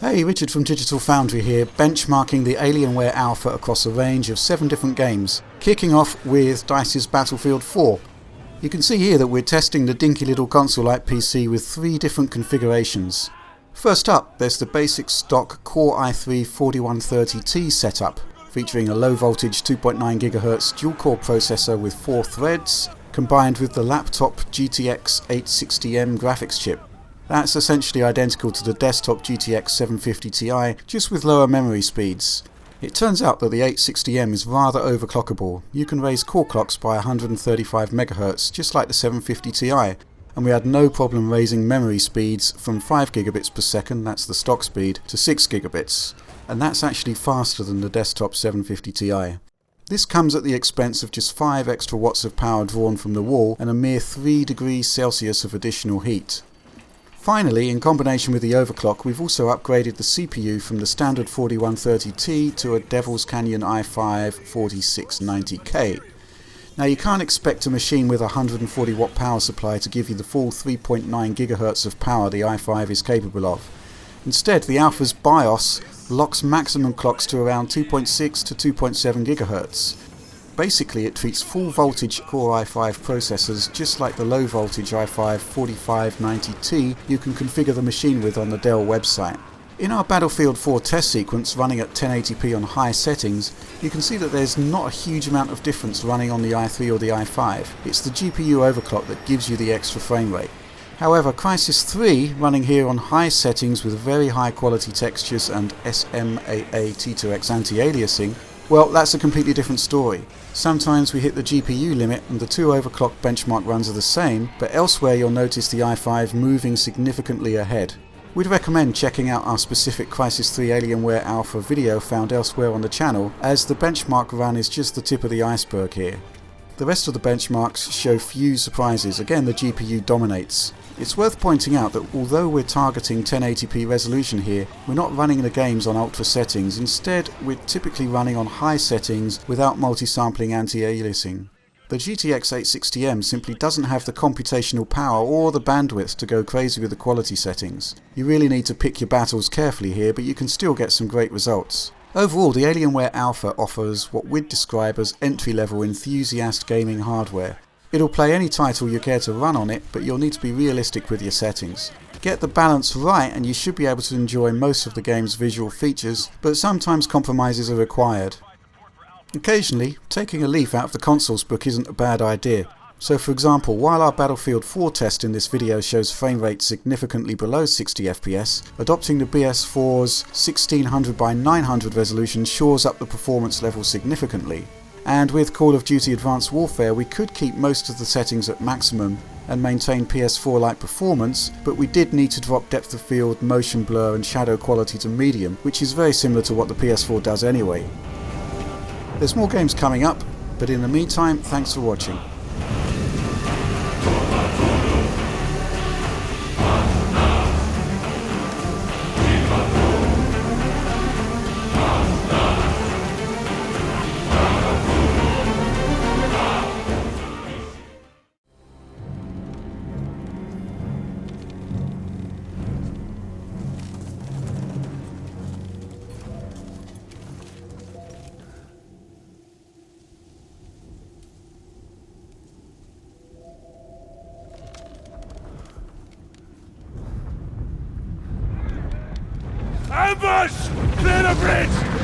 Hey, Richard from Digital Foundry here, benchmarking the Alienware Alpha across a range of 7 different games, kicking off with DICE's Battlefield 4. You can see here that we're testing the dinky little console-like PC with 3 different configurations. First up, there's the basic stock Core i3 4130T setup, featuring a low voltage 2.9 GHz dual-core processor with 4 threads, combined with the laptop GTX 860M graphics chip. That's essentially identical to the desktop GTX 750 Ti, just with lower memory speeds. It turns out that the 860M is rather overclockable. You can raise core clocks by 135 MHz, just like the 750 Ti, and we had no problem raising memory speeds from 5 gigabits per second, that's the stock speed, to 6 gigabits, and that's actually faster than the desktop 750 Ti. This comes at the expense of just 5 extra watts of power drawn from the wall and a mere 3 degrees Celsius of additional heat. Finally, in combination with the overclock, we've also upgraded the CPU from the standard 4130T to a Devil's Canyon i5 4690K. Now, you can't expect a machine with a 140 watt power supply to give you the full 3.9 GHz of power the i5 is capable of. Instead, the Alpha's BIOS locks maximum clocks to around 2.6 to 2.7 GHz. Basically, it treats full voltage Core i5 processors just like the low voltage i5 4590T you can configure the machine with on the Dell website. In our Battlefield 4 test sequence running at 1080p on high settings, you can see that there's not a huge amount of difference running on the i3 or the i5. It's the GPU overclock that gives you the extra frame rate. However, Crysis 3, running here on high settings with very high quality textures and SMAA T2X anti-aliasing, well, that's a completely different story. Sometimes we hit the GPU limit and the 2 overclock benchmark runs are the same, but elsewhere you'll notice the i5 moving significantly ahead. We'd recommend checking out our specific Crysis 3 Alienware Alpha video found elsewhere on the channel, as the benchmark run is just the tip of the iceberg here. The rest of the benchmarks show few surprises. Again, the GPU dominates. It's worth pointing out that although we're targeting 1080p resolution here, we're not running the games on ultra settings. Instead, we're typically running on high settings without multi-sampling anti-aliasing. The GTX 860M simply doesn't have the computational power or the bandwidth to go crazy with the quality settings. You really need to pick your battles carefully here, but you can still get some great results. Overall, the Alienware Alpha offers what we'd describe as entry-level enthusiast gaming hardware. It'll play any title you care to run on it, but you'll need to be realistic with your settings. Get the balance right and you should be able to enjoy most of the game's visual features, but sometimes compromises are required. Occasionally, taking a leaf out of the console's book isn't a bad idea. So for example, while our Battlefield 4 test in this video shows frame rate significantly below 60 FPS, adopting the BS4's 1600 by 900 resolution shores up the performance level significantly. And with Call of Duty Advanced Warfare, we could keep most of the settings at maximum and maintain PS4-like performance, but we did need to drop depth of field, motion blur and shadow quality to medium, which is very similar to what the PS4 does anyway. There's more games coming up, but in the meantime, thanks for watching. Ambush! Clear the bridge!